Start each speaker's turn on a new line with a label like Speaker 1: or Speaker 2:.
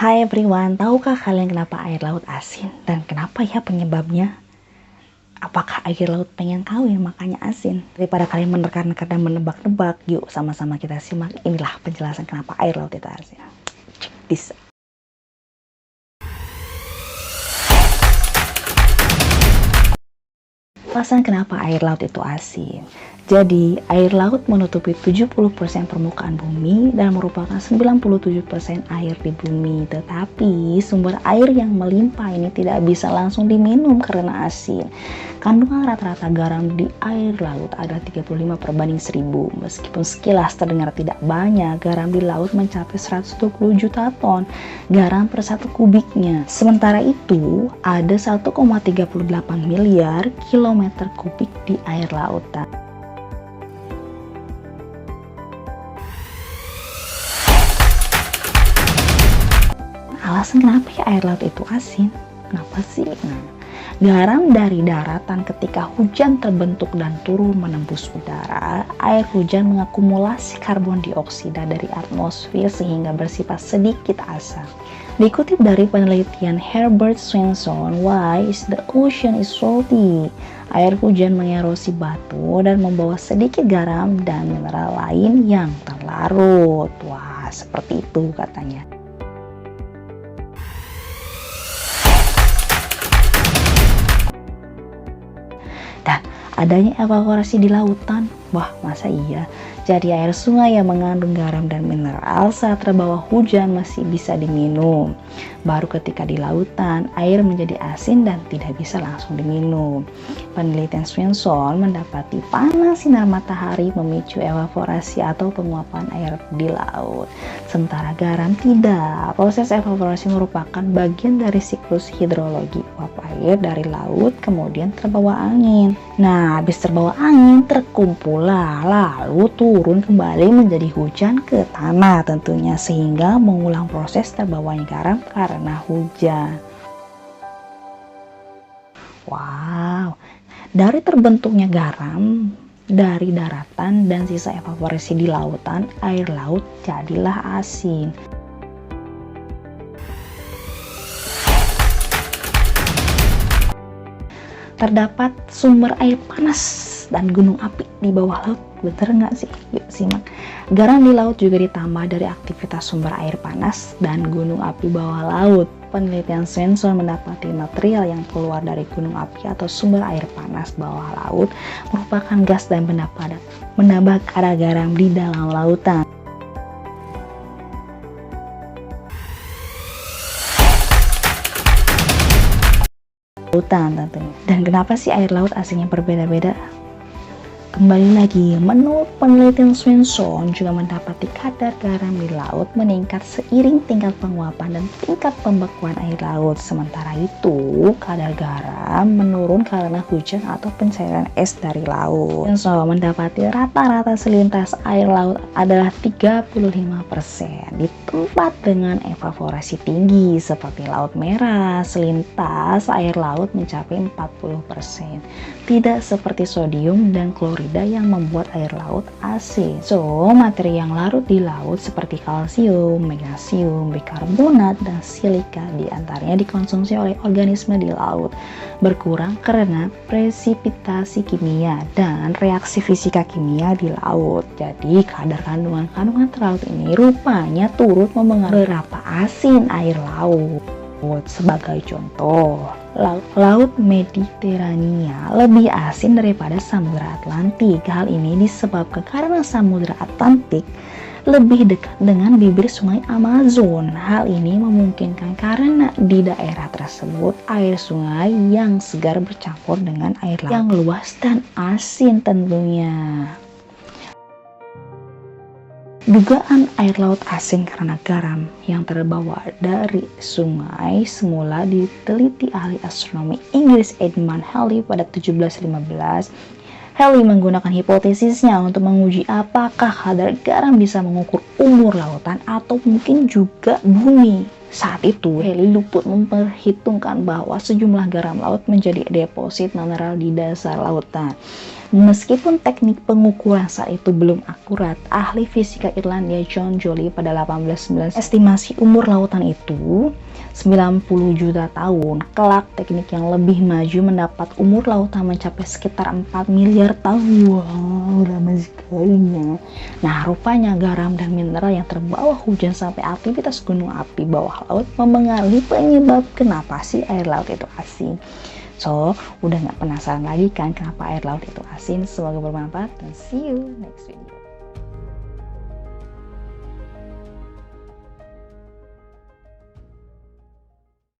Speaker 1: Hai everyone, tahukah kalian kenapa air laut asin? Dan kenapa ya penyebabnya? Apakah air laut pengen kawin makanya asin? Daripada kalian menerka-nerka dan menebak-nebak, yuk sama-sama kita simak. Inilah penjelasan kenapa air laut itu asin. Check this. Alasan kenapa air laut itu asin. Jadi, air laut menutupi 70% permukaan bumi dan merupakan 97% air di bumi. Tetapi, sumber air yang melimpah ini tidak bisa langsung diminum karena asin. Kandungan rata-rata garam di air laut adalah 35/1000. Meskipun sekilas terdengar tidak banyak, garam di laut mencapai 120 juta ton garam per 1 kubiknya. Sementara itu, ada 1,38 miliar kilometer kubik di air lautan. Alasan kenapa ya air laut itu asin? Kenapa sih? Garam dari daratan ketika hujan terbentuk dan turun menembus udara, air hujan mengakumulasi karbon dioksida dari atmosfer sehingga bersifat sedikit asam. Dikutip dari penelitian Herbert Svensson, "Why is the ocean is salty?" Air hujan mengerosi batu dan membawa sedikit garam dan mineral lain yang terlarut. Wah, seperti itu katanya. Dan adanya evaporasi di lautan. Wah, masa iya? Jadi air sungai yang mengandung garam dan mineral saat terbawa hujan masih bisa diminum. Baru ketika di lautan, air menjadi asin dan tidak bisa langsung diminum. Penelitian Svensson mendapati panas sinar matahari memicu evaporasi atau penguapan air di laut. Sementara garam tidak. Proses evaporasi merupakan bagian dari siklus hidrologi. Uap air dari laut kemudian terbawa angin. Nah, habis terbawa angin terkumpul lalu turun kembali menjadi hujan ke tanah tentunya, sehingga mengulang proses terbawanya garam karena hujan. Wow, dari terbentuknya garam dari daratan dan sisa evaporasi di lautan, air laut jadilah asin. Terdapat sumber air panas dan gunung api di bawah laut. Bener nggak sih? Yuk simak. Garam di laut juga ditambah dari aktivitas sumber air panas dan gunung api bawah laut. Penelitian Svensson mendapati material yang keluar dari gunung api atau sumber air panas bawah laut merupakan gas dan benda padat, menambah kadar garam di dalam lautan. Tentunya. Dan kenapa sih air laut asinnya berbeda-beda? Kembali lagi, menurut penelitian Svensson juga mendapati kadar garam di laut meningkat seiring tingkat penguapan dan tingkat pembekuan air laut. Sementara itu, kadar garam menurun karena hujan atau pencairan es dari laut. Svensson mendapati rata-rata selintas air laut adalah 35%. Di tempat dengan evaporasi tinggi seperti Laut Merah, selintas air laut mencapai 40%. Tidak seperti sodium dan klorida yang membuat air laut asin. So, materi yang larut di laut seperti kalsium, magnesium, bikarbonat, dan silika diantaranya dikonsumsi oleh organisme di laut. Berkurang karena presipitasi kimia dan reaksi fisika kimia di laut. Jadi, kadar kandungan terlaut ini rupanya turut mempengaruhi berapa asin air laut. Sebagai contoh, Laut Mediterania lebih asin daripada Samudra Atlantik. Hal ini disebabkan karena Samudra Atlantik lebih dekat dengan bibir sungai Amazon. Hal ini memungkinkan karena di daerah tersebut air sungai yang segar bercampur dengan air laut yang luas dan asin tentunya. Dugaan air laut asin karena garam yang terbawa dari sungai semula diteliti ahli astronomi Inggris Edmund Halley pada 1715. Halley menggunakan hipotesisnya untuk menguji apakah kadar garam bisa mengukur umur lautan atau mungkin juga bumi. Saat itu, Halley luput memperhitungkan bahwa sejumlah garam laut menjadi deposit mineral di dasar lautan. Meskipun teknik pengukuran saat itu belum akurat, ahli fisika Irlandia John Joly pada 1819 estimasi umur lautan itu 90 juta tahun. Kelak teknik yang lebih maju mendapat umur lautan mencapai sekitar 4 miliar tahun. Wow, lama sekali ya. Nah, rupanya garam dan mineral yang terbawa hujan sampai aktivitas gunung api bawah laut mempengaruhi penyebab kenapa sih air laut itu asin. So, udah nggak penasaran lagi kan kenapa air laut itu asin? Semoga bermanfaat dan see you next video.